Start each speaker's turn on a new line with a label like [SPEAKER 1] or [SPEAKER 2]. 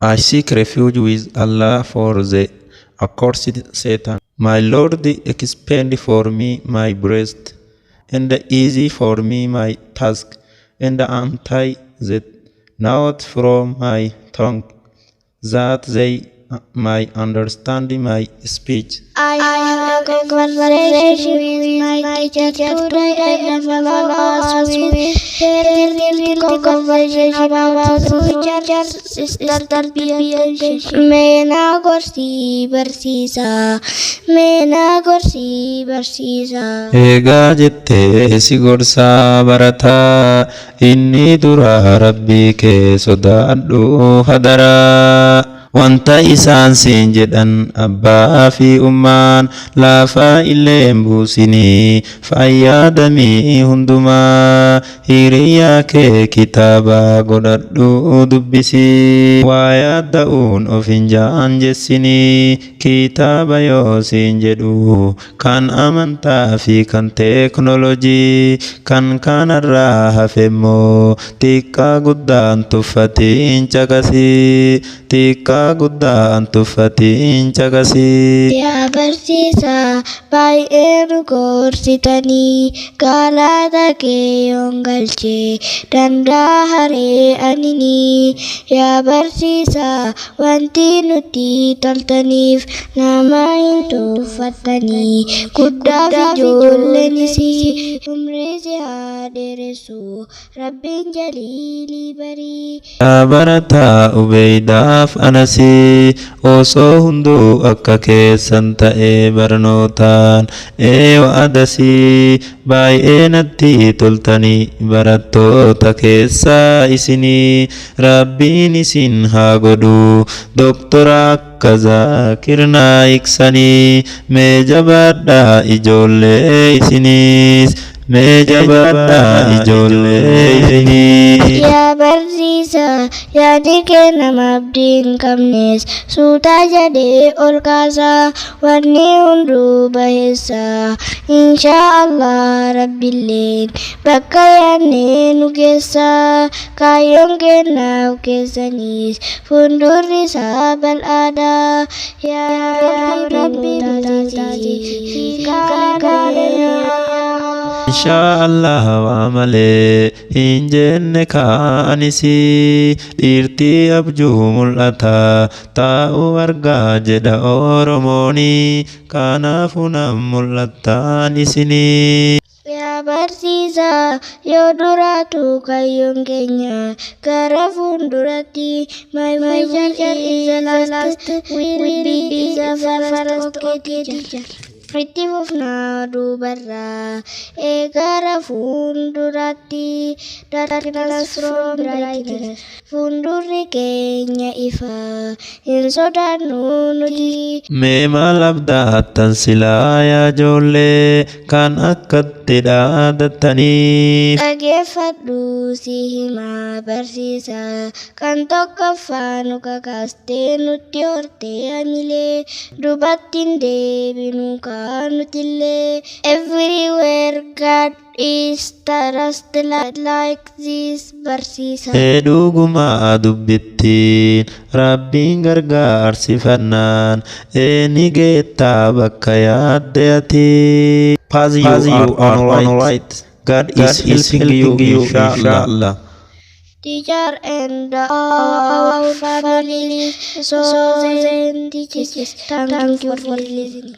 [SPEAKER 1] I seek refuge with Allah for the accursed Satan. My Lord, expand for me my breast, and easy for me my task, and untie the knot from my tongue, that they may understand my speech.
[SPEAKER 2] I have a conversation with my teacher today, and follows with the conversation about future sister tarbiyyan. Mena gorsi barsiisa, mena gorsi barsiisa.
[SPEAKER 1] Egaa jettee si gorsaa barataa, inni dura rabbii kee sodaadhu hadaraa. Wanta isaan siin jedhan abbaa fi ummaan laafaa illee hin buusinii fayyadamii hundumaa. Hiriyaa kee kitaaba godhadhu dubbisii, waa yaadda'uun of hin jaanjessinii. Kitaaba yoo siin jedhu kan amantaa fi kan teeknolojii, kan kanarraa hafemmoo xiqqaa guddaan tuffatiin caqasii, xiqqaa guddaan tuffatiin caqasii.
[SPEAKER 2] Yaa barsiisaa baay'ee nu gorsitanii, galata kee yoon galchee danda'a haree aninii. Yaa barsiisaa wanti nuti toltaniif nama hin tuffatanii, guddaaf ijoolleenis umrii si haa dheeressu rabbiin jaliilii barii.
[SPEAKER 1] Yaa barataa Ubeydaaf Anasii, osoo hunduu akka keessan ta'ee barnootaan wa'adasii. Baay'ee natti toltanii barattoota keessaa isinii, rabbiin isin haa godhu doktora akka Zaakir Naayiksanii. Mee jabaadhaa ijoollee isiniis, mee jabaadhaa ijoollee isiniis.
[SPEAKER 2] Yaa barsiisaa yaadi kee nama abdii hin qabnes suutaa jedhee ol kaasaa, wanni hunduu baheessaa inshaa Allah rabbiilleen bakka yaadnee nu geessaa. Kaayyoon kennaaf keessaniis fuuldurri isaa bal'aadhaa. Yaa rabbi taasisii
[SPEAKER 1] Inshaa Allah waa malee hin jenne kaanisi, dhiirtii abjuu mul'ata taa'u argaa jedha Oromooni, kanaafuu nam mul'attaan isinii.
[SPEAKER 2] Yaa barsiisaa yoo duraatu kaayyoon keenya gara fuulduratti, my future is the last will be the first okay teacher. Itti fufnaa duubarraa eegara fuulduratti, darkness from brightness. Fuuldurri keenya ifa hin sodaannu nuti.
[SPEAKER 1] Mee maal abdaattan silaa yaa ijoollee kan akkatti dhaadattaniif.
[SPEAKER 2] Dhageeffadhu si himaa barsiisaa, kan tokkoffaa nu kakaastee nutti hortee amilee, dubattiin deebinu nutillee. Everywhere God is trust like this barsiisa.
[SPEAKER 1] Dhugumaa dubbittiin rabbiin gargaarsifannaan, ni geettaa bakka yaadde ati. Pass you on right. God is helping you inshallah.
[SPEAKER 2] Teacher and our family, so then teachers, thank you for listening.